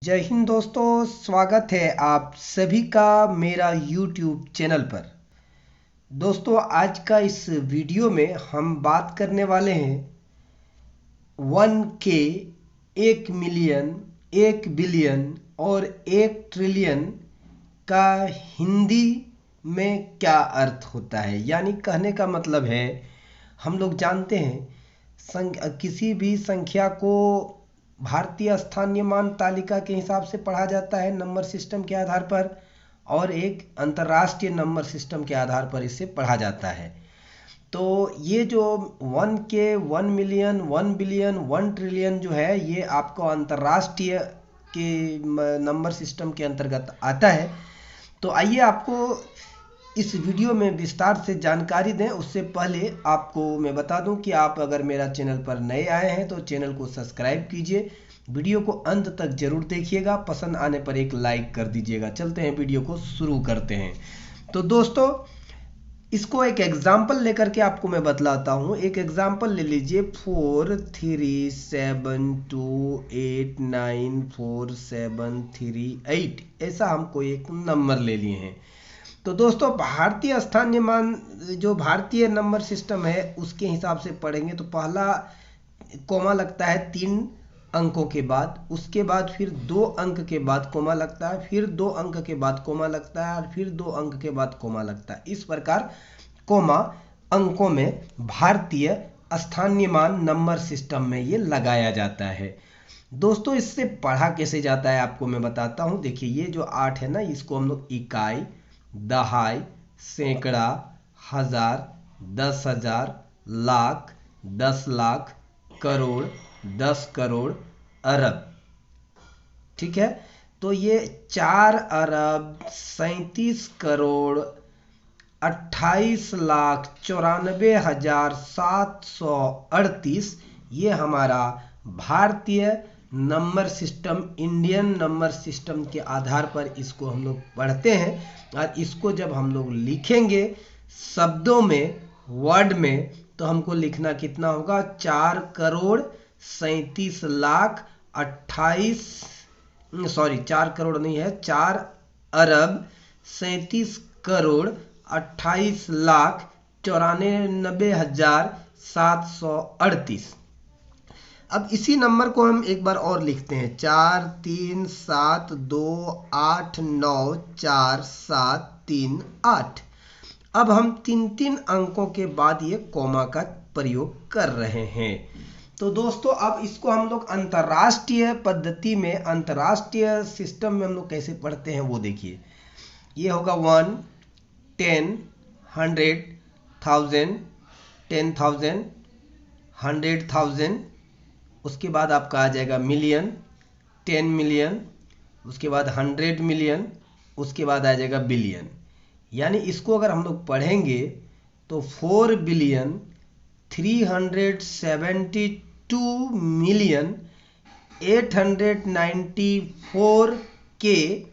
जय हिंद दोस्तों, स्वागत है आप सभी का मेरा YouTube चैनल पर। दोस्तों, आज का इस वीडियो में हम बात करने वाले हैं 1K, 1 मिलियन, 1 बिलियन और 1 ट्रिलियन का हिंदी में क्या अर्थ होता है। यानी कहने का मतलब है, हम लोग जानते हैं किसी भी संख्या को भारतीय स्थानीयमान तालिका के हिसाब से पढ़ा जाता है नंबर सिस्टम के आधार पर, और एक अंतर्राष्ट्रीय नंबर सिस्टम के आधार पर इसे पढ़ा जाता है। तो ये जो 1K, 1 मिलियन, 1 बिलियन, 1 ट्रिलियन जो है, ये आपको अंतर्राष्ट्रीय के नंबर सिस्टम के अंतर्गत आता है। तो आइए आपको इस वीडियो में विस्तार से जानकारी दें। उससे पहले आपको मैं बता दूं कि आप अगर मेरा चैनल पर नए आए हैं तो चैनल को सब्सक्राइब कीजिए, वीडियो को अंत तक जरूर देखिएगा, पसंद आने पर एक लाइक कर दीजिएगा। चलते हैं, वीडियो को शुरू करते हैं। तो दोस्तों, इसको एक एग्जाम्पल लेकर के आपको मैं बतलाता हूँ। एक एग्जाम्पल ले लीजिए, 43728947338, ऐसा हमको एक नंबर ले लिए हैं। तो दोस्तों, भारतीय स्थानीयमान जो भारतीय नंबर सिस्टम है उसके हिसाब से पढ़ेंगे तो पहला कोमा लगता है 3 अंकों के बाद, उसके बाद फिर 2 अंक के बाद कोमा लगता है, फिर 2 अंक के बाद कोमा लगता है, और फिर 2 अंक के बाद कोमा लगता है। इस प्रकार कोमा अंकों में भारतीय स्थानीयमान नंबर सिस्टम में ये लगाया जाता है। दोस्तों, इससे पढ़ा कैसे जाता है आपको मैं बताता हूँ। देखिए, ये जो 8 है ना, इसको हम लोग इकाई, दहाई, सैकड़ा, हजार, 10,000, लाख, 10 लाख, करोड़, 10 करोड़, अरब, ठीक है। तो ये 4,37,94,738 ये हमारा भारतीय number system, Indian number system के आधार पर इसको हम लोग पढ़ते हैं। और इसको जब हम लोग लिखेंगे शब्दों में, वर्ड में, तो हमको लिखना कितना होगा, 4 करोड़ नहीं है, 4,37,94,94,738। अब इसी नंबर को हम एक बार और लिखते हैं, 4,3,7,2,8,9,4,7,3,8। अब हम 3-3 अंकों के बाद ये कोमा का प्रयोग कर रहे हैं। तो दोस्तों, अब इसको हम लोग अंतर्राष्ट्रीय पद्धति में, अंतर्राष्ट्रीय सिस्टम में हम लोग कैसे पढ़ते हैं वो देखिए। ये होगा 1, 10, 100, 1000, 10,000, 100,000, उसके बाद आपका आ जाएगा मिलियन, 10 मिलियन, उसके बाद 100 मिलियन, उसके बाद आ जाएगा बिलियन। यानी इसको अगर हम लोग पढ़ेंगे तो 4,372,894,000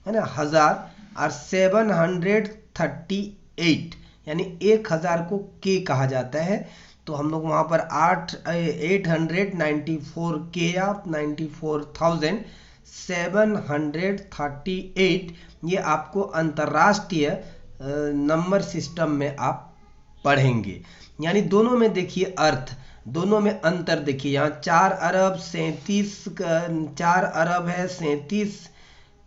है ना, हजार, और 738, यानी 1000 को के कहा जाता है। तो हम लोग वहाँ पर 894K या 94,738 ये आपको अंतर्राष्ट्रीय नंबर सिस्टम में आप पढ़ेंगे। यानी दोनों में देखिए अर्थ, दोनों में अंतर देखिए। यहाँ 4 अरब 37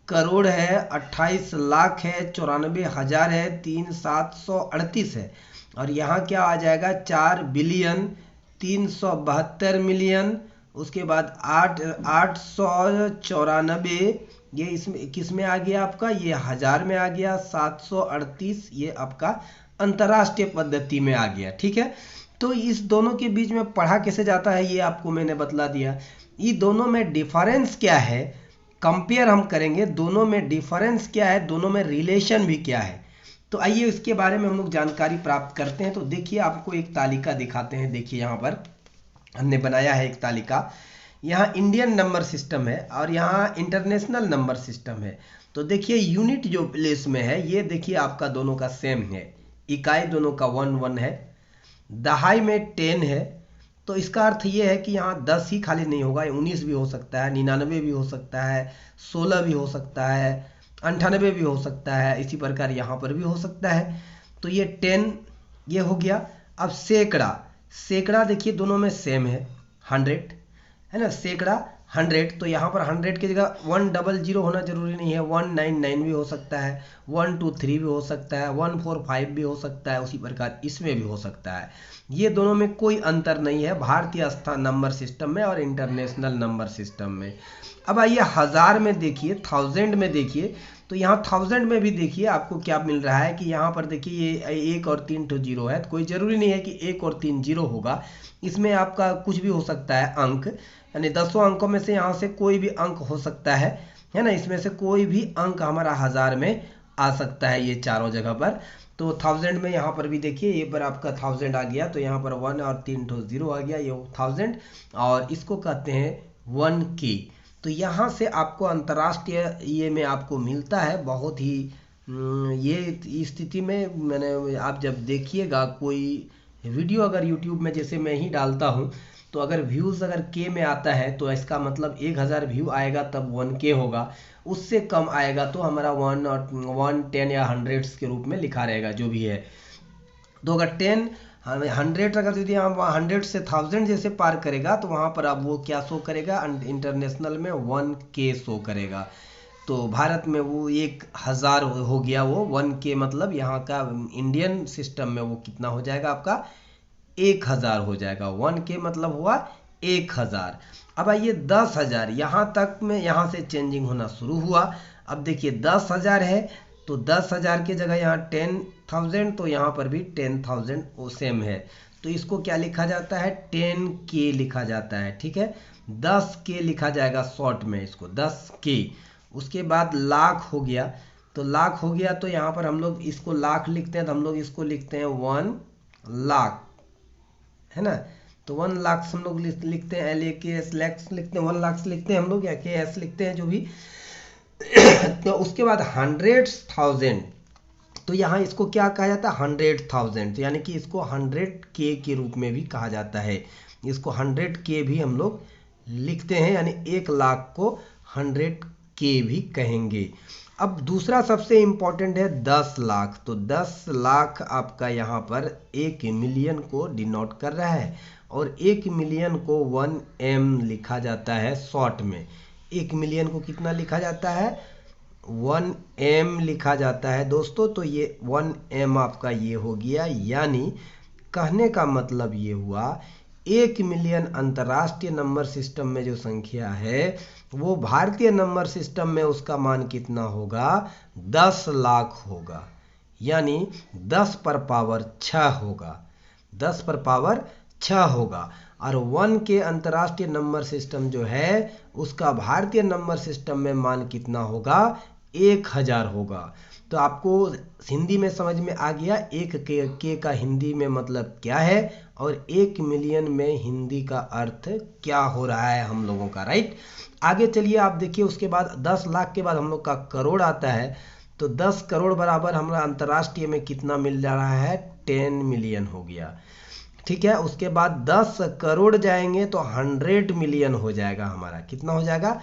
करोड़ है, 28 लाख है, 94,000 है, 3,738 है। और यहाँ क्या आ जाएगा, 4 बिलियन, 372 मिलियन, उसके बाद 894, ये इसमें किस में आ गया आपका, ये हजार में आ गया, 738 ये आपका अंतर्राष्ट्रीय पद्धति में आ गया, ठीक है। तो इस दोनों के बीच में पढ़ा कैसे जाता है ये आपको मैंने बतला दिया। ये दोनों में डिफरेंस क्या है, कंपेयर हम करेंगे, दोनों में डिफरेंस क्या है, दोनों में रिलेशन भी क्या है। तो आइए इसके बारे में हम लोग जानकारी प्राप्त करते हैं। तो देखिए, आपको एक तालिका दिखाते हैं। देखिए, यहाँ पर हमने बनाया है एक तालिका। यहाँ इंडियन नंबर सिस्टम है और यहाँ इंटरनेशनल नंबर सिस्टम है। तो देखिए, यूनिट जो प्लेस में है, ये देखिए आपका दोनों का सेम है। इकाई दोनों का 1 1 है, दहाई में 10 है, तो इसका अर्थ ये है कि यहाँ 10 ही खाली नहीं होगा, 19 भी हो सकता है, 99 भी हो सकता है, 16 भी हो सकता है, 98 भी हो सकता है, इसी प्रकार यहाँ पर भी हो सकता है। तो ये 10 ये हो गया। अब सैकड़ा, सैकड़ा देखिए दोनों में सेम है, 100 है ना, सैकड़ा 100, तो यहाँ पर 100 की जगह 100 होना जरूरी नहीं है, 199 भी हो सकता है, 123 भी हो सकता है, 145 भी हो सकता है, उसी प्रकार इसमें भी हो सकता है। ये दोनों में कोई अंतर नहीं है भारतीय स्थान नंबर सिस्टम में और इंटरनेशनल नंबर सिस्टम में। अब आइए हजार में देखिए, 1000 में देखिए, तो यहाँ 1000 में भी देखिए आपको क्या मिल रहा है कि यहाँ पर देखिए ये 1 और 3 तो जीरो है, तो कोई ज़रूरी नहीं है कि 1 और 3 जीरो होगा, इसमें आपका कुछ भी हो सकता है अंक, यानी 10 अंकों में से यहाँ से कोई भी अंक हो सकता है ना, इसमें से कोई भी अंक हमारा हजार में आ सकता है ये चारों जगह पर। तो 1000 में यहाँ पर भी देखिए ये पर आपका 1000 आ गया, तो यहाँ पर 1 और 3 तो जीरो आ गया, ये 1000, और इसको कहते हैं 1K। तो यहाँ से आपको अंतर्राष्ट्रीय ये में आपको मिलता है बहुत ही ये स्थिति में मैंने, आप जब देखिएगा कोई वीडियो अगर यूट्यूब में जैसे मैं ही डालता हूँ, तो अगर व्यूज़ अगर के में आता है तो इसका मतलब 1000 व्यू आएगा तब 1K होगा, उससे कम आएगा तो हमारा 1 और 1, 10 या 100 के रूप में लिखा रहेगा जो भी है। तो अगर 10 100 अगर यदि हम 100 से 1000 जैसे पार करेगा तो वहाँ पर अब वो क्या शो करेगा, इंटरनेशनल में 1K शो करेगा। तो भारत में वो 1000 हो गया, वो 1K मतलब यहाँ का इंडियन सिस्टम में वो कितना हो जाएगा आपका 1000 हो जाएगा, 1K मतलब हुआ 1000। अब आइए 10,000, यहाँ तक में यहाँ से चेंजिंग होना शुरू हुआ। अब देखिए 10,000 है, तो 10,000 की जगह यहाँ 10,000, तो यहाँ पर भी 10,000 वो सेम है, तो इसको क्या लिखा जाता है 10K लिखा जाता है, ठीक है, 10K लिखा जाएगा शॉर्ट में इसको 10K। उसके बाद लाख हो गया, तो लाख हो गया तो यहाँ पर हम लोग इसको लाख लिखते हैं, तो हम लोग इसको लिखते हैं 1 लाख, है ना, तो 1 लाख हम लोग लिखते हैं, LAKS लैक्स लिखते हैं, 1 लाख लिखते हैं हम लोग, या KS लिखते हैं जो भी। तो उसके बाद 100,000, तो यहाँ इसको क्या कहा जाता है 100,000, तो यानी कि इसको 100K के रूप में भी कहा जाता है, इसको 100K भी हम लोग लिखते हैं, यानी 1 लाख को 100K भी कहेंगे। अब दूसरा सबसे इम्पोर्टेंट है 10 लाख, तो 10 लाख आपका यहाँ पर 1 मिलियन को डिनोट कर रहा है, और 1 मिलियन को 1M लिखा जाता है शॉर्ट में। 1 मिलियन को कितना लिखा जाता है 1M लिखा जाता है दोस्तों, तो ये 1M आपका ये हो गया, यानी कहने का मतलब ये हुआ 1 मिलियन अंतर्राष्ट्रीय नंबर सिस्टम में जो संख्या है वो भारतीय नंबर सिस्टम में उसका मान कितना होगा 10 लाख होगा, यानी 10 पर पावर 6 होगा, 10 पर पावर 6 होगा। और 1 के अंतर्राष्ट्रीय नंबर सिस्टम जो है उसका भारतीय नंबर सिस्टम में मान कितना होगा 1000 होगा। तो आपको हिंदी में समझ में आ गया 1 के का हिंदी में मतलब क्या है, और 1 मिलियन में हिंदी का अर्थ क्या हो रहा है हम लोगों का, राइट। आगे चलिए आप देखिए, उसके बाद 10 लाख के बाद हम लोग का करोड़ आता है, तो 10 करोड़ बराबर हमारा अंतर्राष्ट्रीय में कितना मिल जा रहा है 10 मिलियन हो गया, ठीक है। उसके बाद 10 करोड़ जाएंगे तो 100 मिलियन हो जाएगा, हमारा कितना हो जाएगा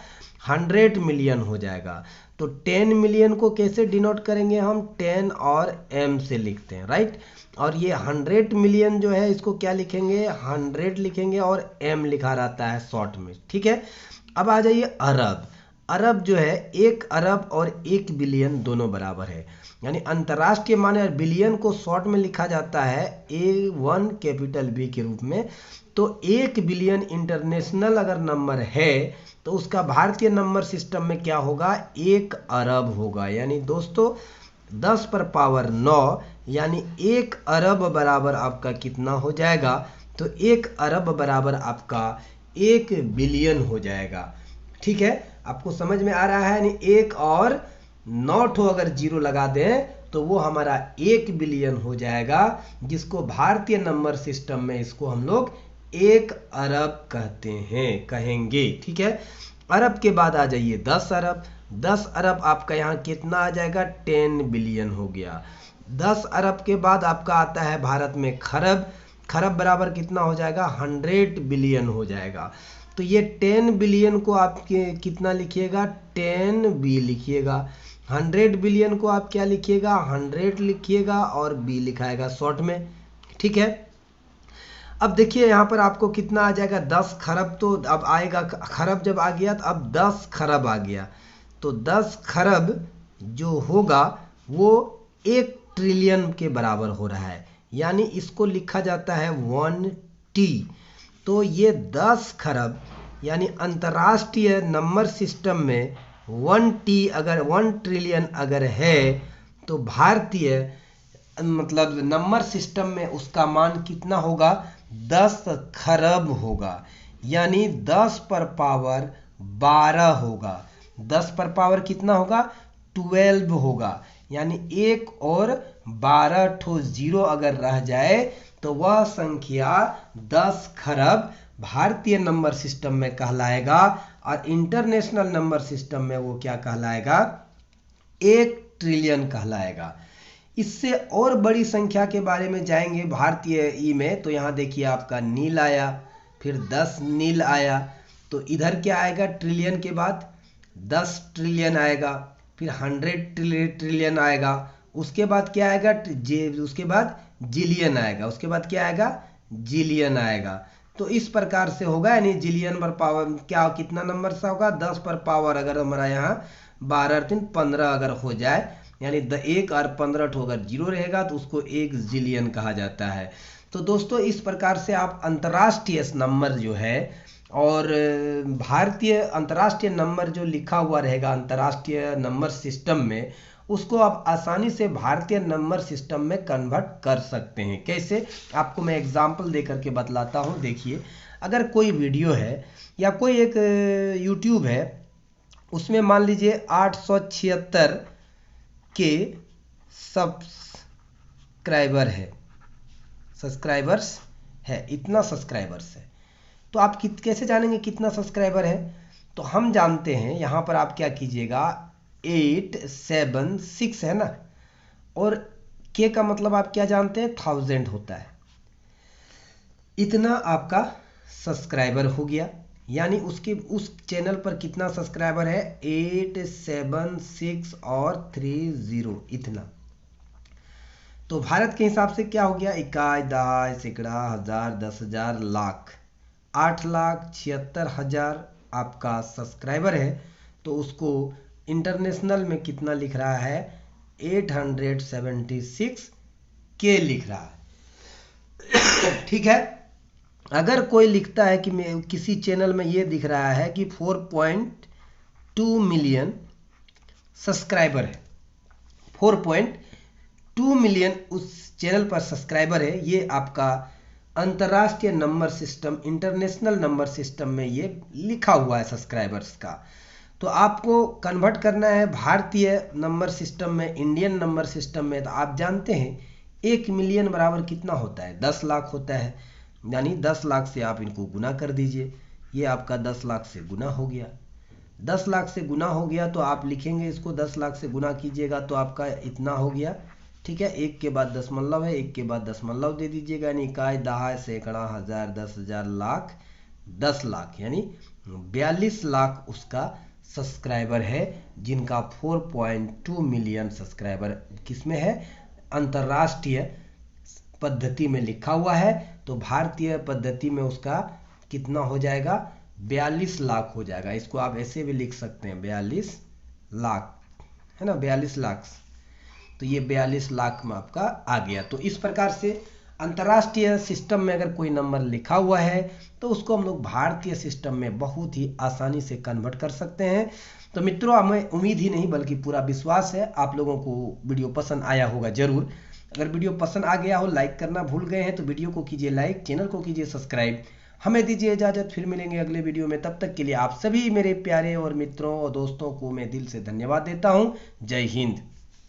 100 मिलियन हो जाएगा। तो 10 मिलियन को कैसे डिनोट करेंगे हम 10 और M से लिखते हैं, राइट। और ये 100 मिलियन जो है इसको क्या लिखेंगे 100 लिखेंगे और M लिखा रहता है शॉर्ट में, ठीक है। अब आ जाइए अरब। अरब जो है 1 अरब और 1 बिलियन दोनों बराबर है, यानी अंतर्राष्ट्रीय मान और बिलियन को शॉर्ट में लिखा जाता है A1 कैपिटल B के रूप में। तो 1 बिलियन इंटरनेशनल अगर नंबर है तो उसका भारतीय नंबर सिस्टम में क्या होगा 1 अरब होगा, यानी दोस्तों 10 पर पावर 9, यानी 1 अरब बराबर आपका कितना हो जाएगा, तो 1 अरब बराबर आपका 1 बिलियन हो जाएगा, ठीक है। आपको समझ में आ रहा है, यानी 1 और 9 अगर जीरो लगा दें तो वो हमारा 1 बिलियन हो जाएगा, जिसको भारतीय नंबर सिस्टम में इसको हम लोग 1 अरब कहते हैं, कहेंगे, ठीक है। अरब के बाद आ जाइए 10 अरब। 10 अरब आपका यहाँ कितना आ जाएगा 10 बिलियन हो गया। 10 अरब के बाद आपका आता है भारत में खरब। खरब बराबर कितना हो जाएगा, 100 बिलियन हो जाएगा। तो ये 10 बिलियन को आप कितना लिखिएगा, 10 बी लिखिएगा। 100 बिलियन को आप क्या लिखिएगा, 100 लिखिएगा और बी लिखाएगा शॉर्ट में, ठीक है। अब देखिए यहाँ पर आपको कितना आ जाएगा, 10 खरब। तो अब आएगा, खरब जब आ गया तो अब 10 खरब आ गया। तो 10 खरब जो होगा वो 1 ट्रिलियन के बराबर हो रहा है, यानी इसको लिखा जाता है 1T। तो ये 10 खरब यानी अंतर्राष्ट्रीय नंबर सिस्टम में 1T अगर 1 ट्रिलियन अगर है तो भारतीय मतलब नंबर सिस्टम में उसका मान कितना होगा, 10 खरब होगा, यानी 10 पर पावर 12 होगा। 10 पर पावर कितना होगा, 12 होगा, यानी 1 और 12 ठो जीरो अगर रह जाए तो वह संख्या 10 खरब भारतीय नंबर सिस्टम में कहलाएगा, और इंटरनेशनल नंबर सिस्टम में वो क्या कहलाएगा, 1 ट्रिलियन कहलाएगा। इससे और बड़ी संख्या के बारे में जाएंगे भारतीय ई में, तो यहाँ देखिए आपका नील आया, फिर 10 नील आया, तो इधर क्या आएगा, ट्रिलियन के बाद 10 ट्रिलियन आएगा, फिर 100 ट्रिलियन आएगा, उसके बाद क्या आएगा, उसके बाद जिलियन आएगा, उसके बाद क्या आएगा, जिलियन आएगा। तो इस प्रकार से होगा, यानी जिलियन पर पावर क्या कितना नंबर सा होगा, 10 पर पावर अगर हमारा यहाँ 12 3 15 अगर हो जाए, यानी 1 और 15 ठो अगर जीरो रहेगा तो उसको 1 जिलियन कहा जाता है। तो दोस्तों इस प्रकार से आप अंतर्राष्ट्रीय नंबर जो है और भारतीय अंतर्राष्ट्रीय नंबर जो लिखा हुआ रहेगा अंतर्राष्ट्रीय नंबर सिस्टम में, उसको आप आसानी से भारतीय नंबर सिस्टम में कन्वर्ट कर सकते हैं। कैसे, आपको मैं एग्जांपल दे करके बतलाता हूँ। देखिए, अगर कोई वीडियो है या कोई एक यूट्यूब है, उसमें मान लीजिए 876 के सब्सक्राइबर्स है, इतना सब्सक्राइबर्स है। तो आप कैसे जानेंगे कितना सब्सक्राइबर है, तो हम जानते हैं, यहाँ पर आप क्या कीजिएगा, 876 है ना, और के का मतलब आप क्या जानते हैं, 1000 होता है। इतना आपका सब्सक्राइबर हो गया, यानी उसके उस चैनल पर कितना सब्सक्राइबर है, 876 और 30 इतना। तो भारत के हिसाब से क्या हो गया, इकाई, दहाई, सैकड़ा, हजार, 10,000, लाख, 8,76,000 आपका सब्सक्राइबर है। तो उसको इंटरनेशनल में कितना लिख रहा है, 876 के लिख रहा है, ठीक है। अगर कोई लिखता है कि मैं किसी चैनल में ये दिख रहा है कि 4.2 मिलियन सब्सक्राइबर है, 4.2 मिलियन उस चैनल पर सब्सक्राइबर है, ये आपका अंतर्राष्ट्रीय number system international number system में ये लिखा हुआ है सब्सक्राइबर्स का। तो आपको कन्वर्ट करना है भारतीय नंबर सिस्टम में, इंडियन नंबर सिस्टम में। तो आप जानते हैं 1 मिलियन बराबर कितना होता है, 10 लाख होता है, यानी 10 लाख से आप इनको गुना कर दीजिए, ये आपका 10 लाख से गुना हो गया। 10 लाख से गुना हो गया तो आप लिखेंगे इसको, 10 लाख से गुना कीजिएगा तो आपका इतना हो गया, ठीक है। 1 के बाद दशमलव है, 1 के बाद दशमलव दे दीजिएगा, यानी इकाई, दहाई, सैकड़ा, हजार, 10,000, लाख, 10 लाख, यानी 42 लाख उसका सब्सक्राइबर है, जिनका 4.2 मिलियन सब्सक्राइबर किसमें है, अंतर्राष्ट्रीय पद्धति में लिखा हुआ है। तो भारतीय पद्धति में उसका कितना हो जाएगा, 42 लाख हो जाएगा। इसको आप ऐसे भी लिख सकते हैं, 42 लाख है ना, 42 लाख। तो ये 42 लाख में आपका आ गया। तो इस प्रकार से अंतर्राष्ट्रीय सिस्टम में अगर कोई नंबर लिखा हुआ है तो उसको हम लोग भारतीय सिस्टम में बहुत ही आसानी से कन्वर्ट कर सकते हैं। तो मित्रों, हमें उम्मीद ही नहीं बल्कि पूरा विश्वास है आप लोगों को वीडियो पसंद आया होगा जरूर। अगर वीडियो पसंद आ गया हो, लाइक करना भूल गए हैं तो वीडियो को कीजिए लाइक, चैनल को कीजिए सब्सक्राइब। हमें दीजिए इजाजत, फिर मिलेंगे अगले वीडियो में। तब तक के लिए आप सभी मेरे प्यारे और मित्रों और दोस्तों को मैं दिल से धन्यवाद देता हूं। जय हिंद।